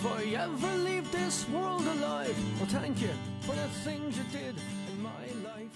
if I ever leave this world alive. Well, thank you for the things you did in my life.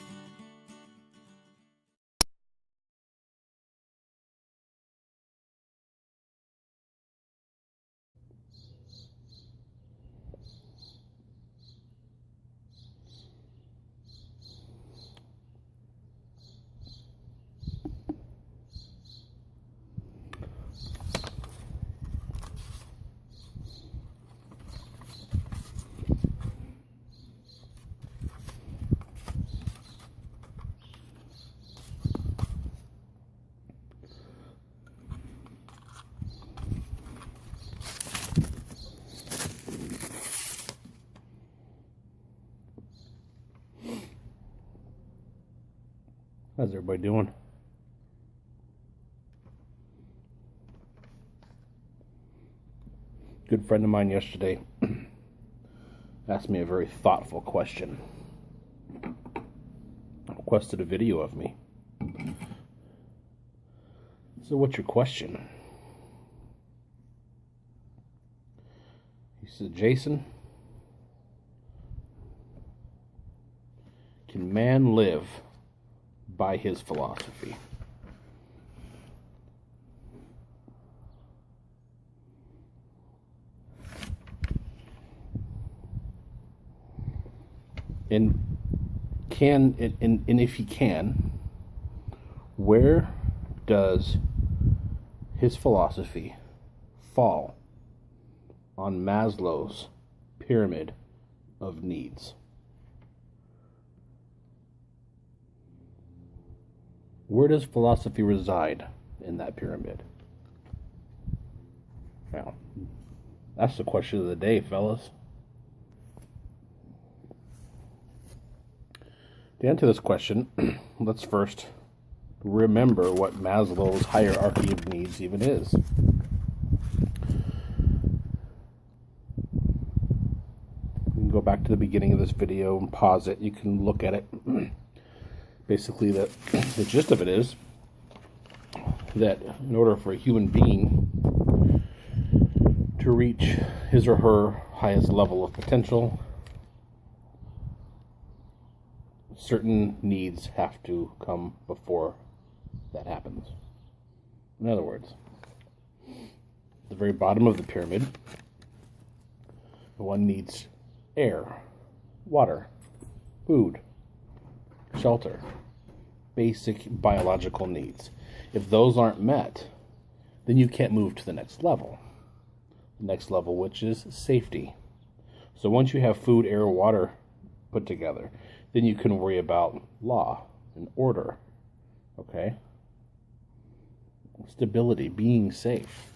How's everybody doing? Good friend of mine yesterday asked me a very thoughtful question. Requested a video of me. So what's your question? He said, Jason, can man live by his philosophy? And if he can, where does his philosophy fall on Maslow's pyramid of needs? Where does philosophy reside in that pyramid? Now, that's the question of the day, fellas. To answer this question, let's first remember what Maslow's hierarchy of needs even is. You can go back to the beginning of this video and pause it. You can look at it. Basically, the gist of it is that in order for a human being to reach his or her highest level of potential, certain needs have to come before that happens. In other words, at the very bottom of the pyramid, one needs air, water, food, shelter, basic biological needs. If those aren't met, then you can't move to the next level. The next level, which is safety. So once you have food, air, water put together, then you can worry about law and order. Okay? Stability, being safe.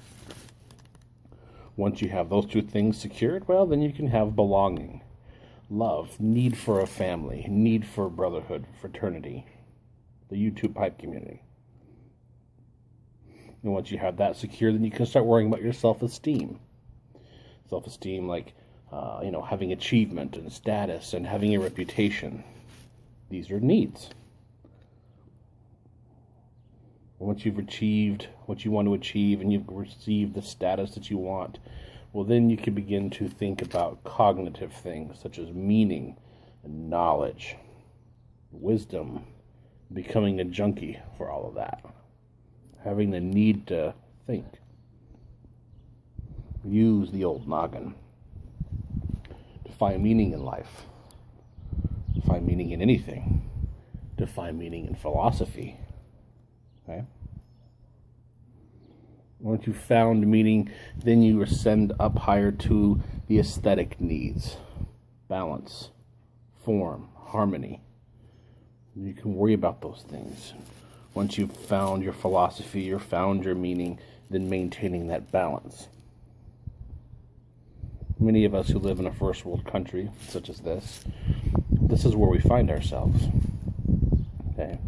Once you have those two things secured, well, then you can have belonging, love, need for a family, need for brotherhood, fraternity, the YouTube pipe community. And once you have that secure, then you can start worrying about your self-esteem. Self-esteem, like, having achievement and status and having a reputation. These are needs. Once you've achieved what you want to achieve and you've received the status that you want, well, then you can begin to think about cognitive things such as meaning and knowledge, wisdom, becoming a junkie for all of that. Having the need to think. Use the old noggin to find meaning in life, to find meaning in anything, to find meaning in philosophy. Okay? Once you've found meaning, then you ascend up higher to the aesthetic needs. Balance, form, harmony. You can worry about those things. Once you've found your philosophy, you've found your meaning, then maintaining that balance. Many of us who live in a first world country, such as this is where we find ourselves. Okay?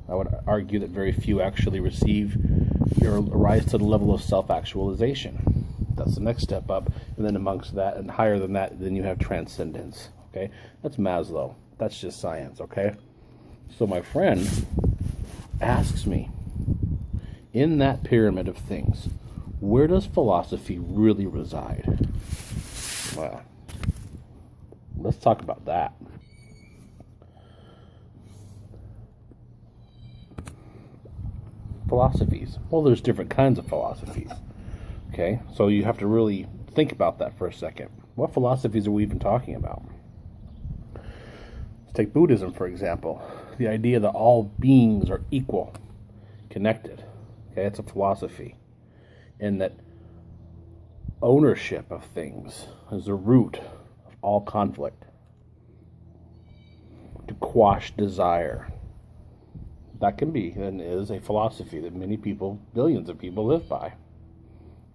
I would argue that very few actually rise to the level of self-actualization. That's the next step up, and then amongst that, and higher than that, then you have transcendence. Okay? That's Maslow. That's just science, okay? So my friend asks me, in that pyramid of things, where does philosophy really reside? Well, let's talk about that. Philosophies. Well, there's different kinds of philosophies. Okay, so you have to really think about that for a second. What philosophies are we even talking about? Let's take Buddhism, for example. The idea that all beings are equal, connected. Okay, it's a philosophy. And that ownership of things is the root of all conflict. To quash desire. That can be and is a philosophy that many people, billions of people, live by.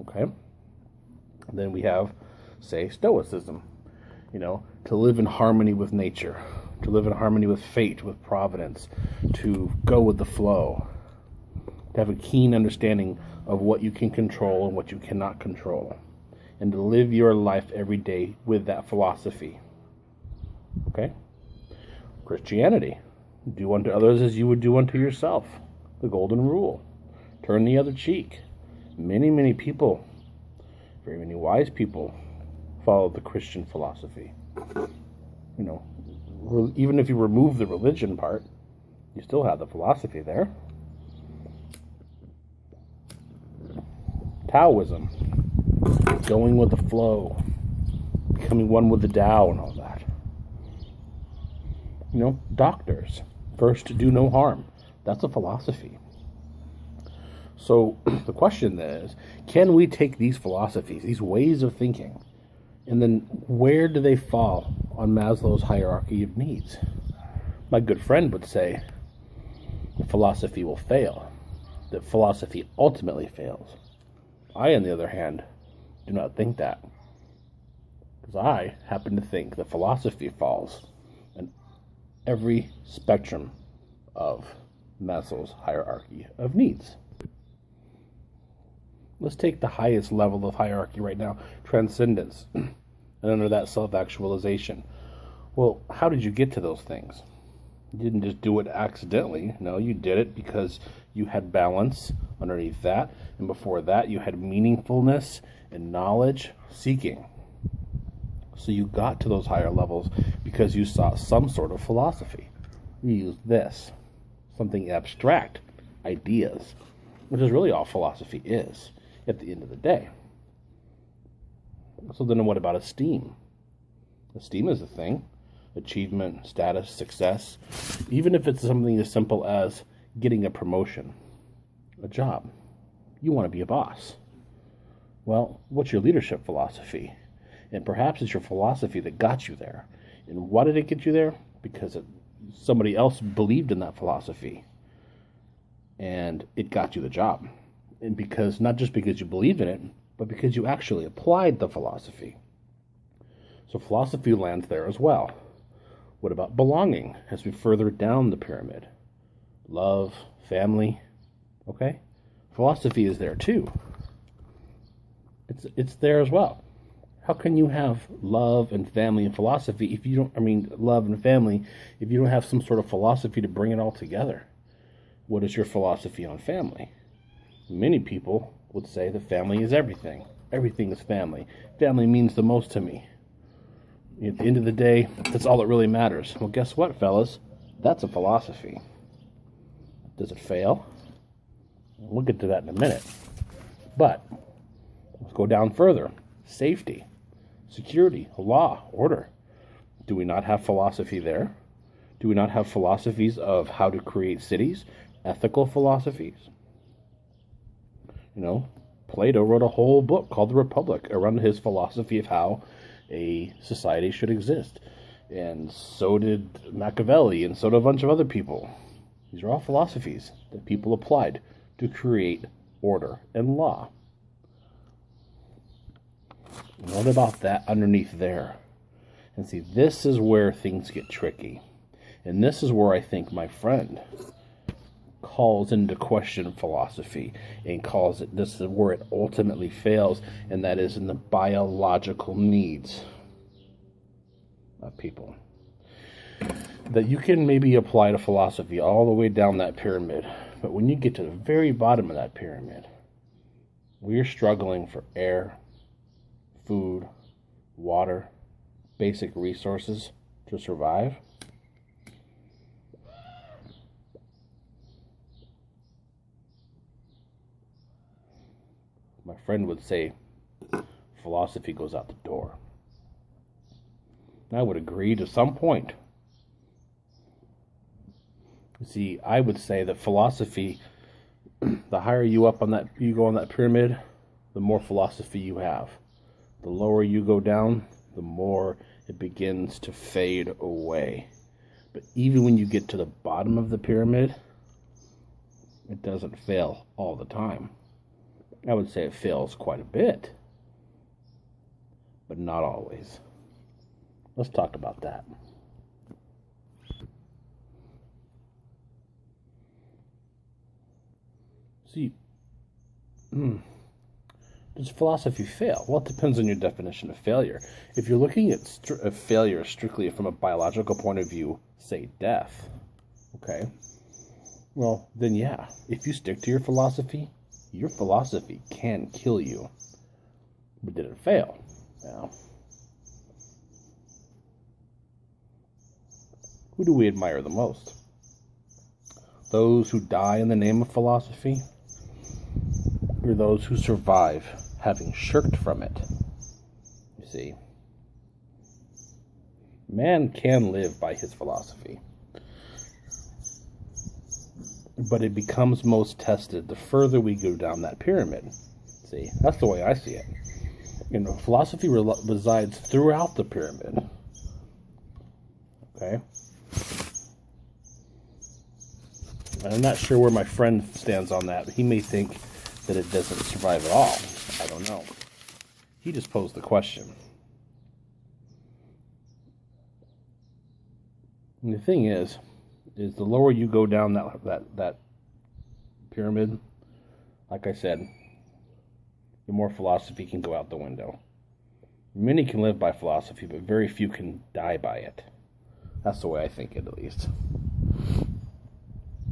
Okay? And then we have, say, Stoicism. To live in harmony with nature, to live in harmony with fate, with providence, to go with the flow, to have a keen understanding of what you can control and what you cannot control, and to live your life every day with that philosophy. Okay? Christianity. Do unto others as you would do unto yourself. The golden rule. Turn the other cheek. Many, many people, very many wise people, follow the Christian philosophy. Even if you remove the religion part, you still have the philosophy there. Taoism. Going with the flow. Becoming one with the Tao and all that. Doctors. First, do no harm. That's a philosophy. So the question then is, can we take these philosophies, these ways of thinking, and then where do they fall on Maslow's hierarchy of needs? My good friend would say that philosophy will fail, that philosophy ultimately fails. I, on the other hand, do not think that, because I happen to think that philosophy falls in every spectrum of Maslow's hierarchy of needs. Let's take the highest level of hierarchy right now, transcendence, and under that self-actualization. Well, how did you get to those things? You didn't just do it accidentally. No, you did it because you had balance underneath that, and before that you had meaningfulness and knowledge seeking. So you got to those higher levels because you saw some sort of philosophy. You used this, something abstract, ideas, which is really all philosophy is at the end of the day. So then what about esteem? Esteem is a thing. Achievement, status, success. Even if it's something as simple as getting a promotion, a job. You want to be a boss. Well, what's your leadership philosophy? And perhaps it's your philosophy that got you there. And why did it get you there? Because somebody else believed in that philosophy. And it got you the job. And because, not just because you believed in it, but because you actually applied the philosophy. So philosophy lands there as well. What about belonging as we further down the pyramid? Love, family, okay? Philosophy is there too. It's there as well. How can you have love and family and philosophy if you don't, love and family, if you don't have some sort of philosophy to bring it all together? What is your philosophy on family? Many people would say that family is everything. Everything is family. Family means the most to me. At the end of the day, that's all that really matters. Well, guess what, fellas? That's a philosophy. Does it fail? We'll get to that in a minute. But let's go down further. Safety, security, law, order. Do we not have philosophy there? Do we not have philosophies of how to create cities? Ethical philosophies? Plato wrote a whole book called The Republic around his philosophy of how a society should exist. And so did Machiavelli, and so did a bunch of other people. These are all philosophies that people applied to create order and law. And what about that underneath there? And see, this is where things get tricky. And this is where I think my friend calls into question philosophy and calls it, this is where it ultimately fails, and that is in the biological needs of people. That you can maybe apply to philosophy all the way down that pyramid, but when you get to the very bottom of that pyramid, we're struggling for air, food, water, basic resources to survive, my friend would say philosophy goes out the door. I would agree to some point. You see, I would say that philosophy, the higher you go on that pyramid, the more philosophy you have. The lower you go down, the more it begins to fade away. But even when you get to the bottom of the pyramid, it doesn't fail all the time. I would say it fails quite a bit, but not always. Let's talk about that. See, does philosophy fail? Well, it depends on your definition of failure. If you're looking at failure strictly from a biological point of view, say death, okay, well, then yeah, if you stick to your philosophy can kill you. But did it fail? Now, who do we admire the most? Those who die in the name of philosophy, or those who survive having shirked from it? You see, man can live by his philosophy, but it becomes most tested the further we go down that pyramid. See, that's the way I see it. You know, philosophy resides throughout the pyramid. Okay? And I'm not sure where my friend stands on that. He may think that it doesn't survive at all. I don't know. He just posed the question. And the thing is the lower you go down that pyramid, like I said, the more philosophy can go out the window. Many can live by philosophy, but very few can die by it. That's the way I think it, at least.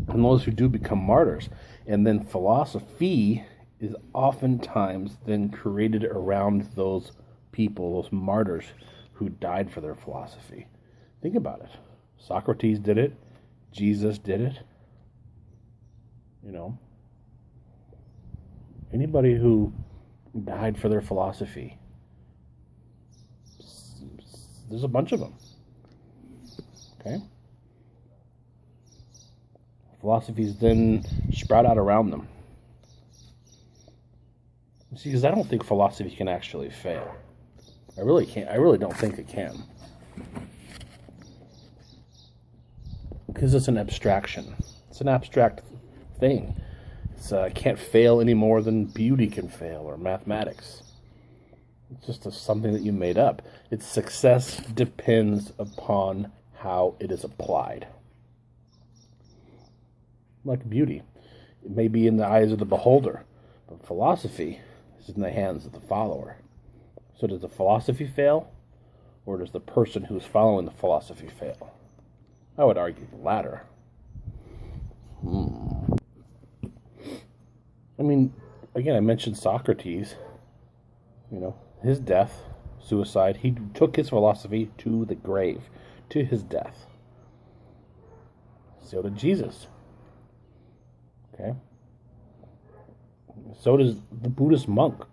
And those who do become martyrs. And then philosophy is oftentimes then created around those people, those martyrs who died for their philosophy. Think about it. Socrates did it. Jesus did it. You know, anybody who died for their philosophy, there's a bunch of them. Okay? Philosophies then sprout out around them. See, because I don't think philosophy can actually fail. I really can't. I really don't think it can. Because it's an abstraction. It's an abstract thing. It can't fail any more than beauty can fail or mathematics. It's just something that you made up. Its success depends upon how it is applied. Like beauty, it may be in the eyes of the beholder, but philosophy is in the hands of the follower. So does the philosophy fail, or does the person who's following the philosophy fail? I would argue the latter. I mean, again, I mentioned Socrates. You know, his death, suicide, he took his philosophy to the grave, to his death. So did Jesus. Okay? So does the Buddhist monk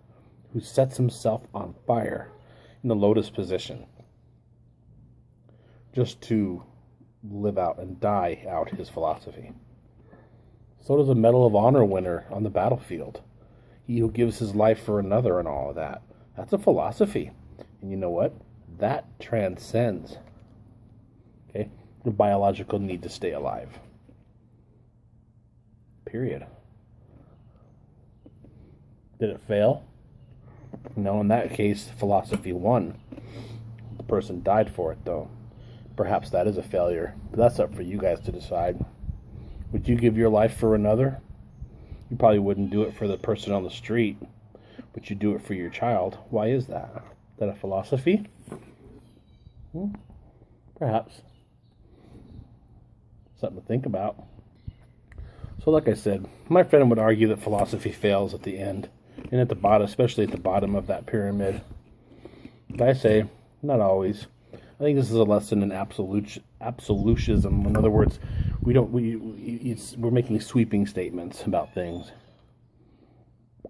who sets himself on fire in the lotus position just to live out and die out his philosophy. So does a Medal of Honor winner on the battlefield. He who gives his life for another and all of that. That's a philosophy. And you know what? That transcends, okay, the biological need to stay alive. Period. Did it fail? No, in that case, philosophy won. The person died for it, though. Perhaps that is a failure, but that's up for you guys to decide. Would you give your life for another? You probably wouldn't do it for the person on the street, but you do it for your child. Why is that? Is that a philosophy? Perhaps. Something to think about. So like I said, my friend would argue that philosophy fails at the end, and at the bottom, especially at the bottom of that pyramid. But I say, not always. I think this is a lesson in absolutism. In other words, we're making sweeping statements about things.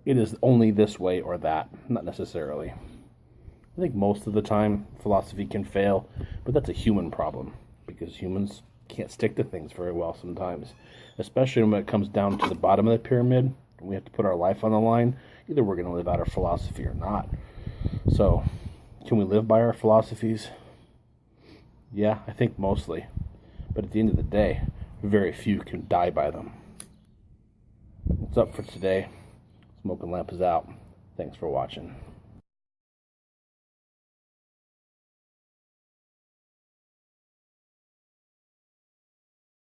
It is only this way or that, not necessarily. I think most of the time philosophy can fail, but that's a human problem, because humans can't stick to things very well sometimes, especially when it comes down to the bottom of the pyramid. We have to put our life on the line. Either we're going to live out our philosophy or not. So, can we live by our philosophies? Yeah, I think mostly. But at the end of the day, very few can die by them. What's up for today? Smoking Lamp is out. Thanks for watching.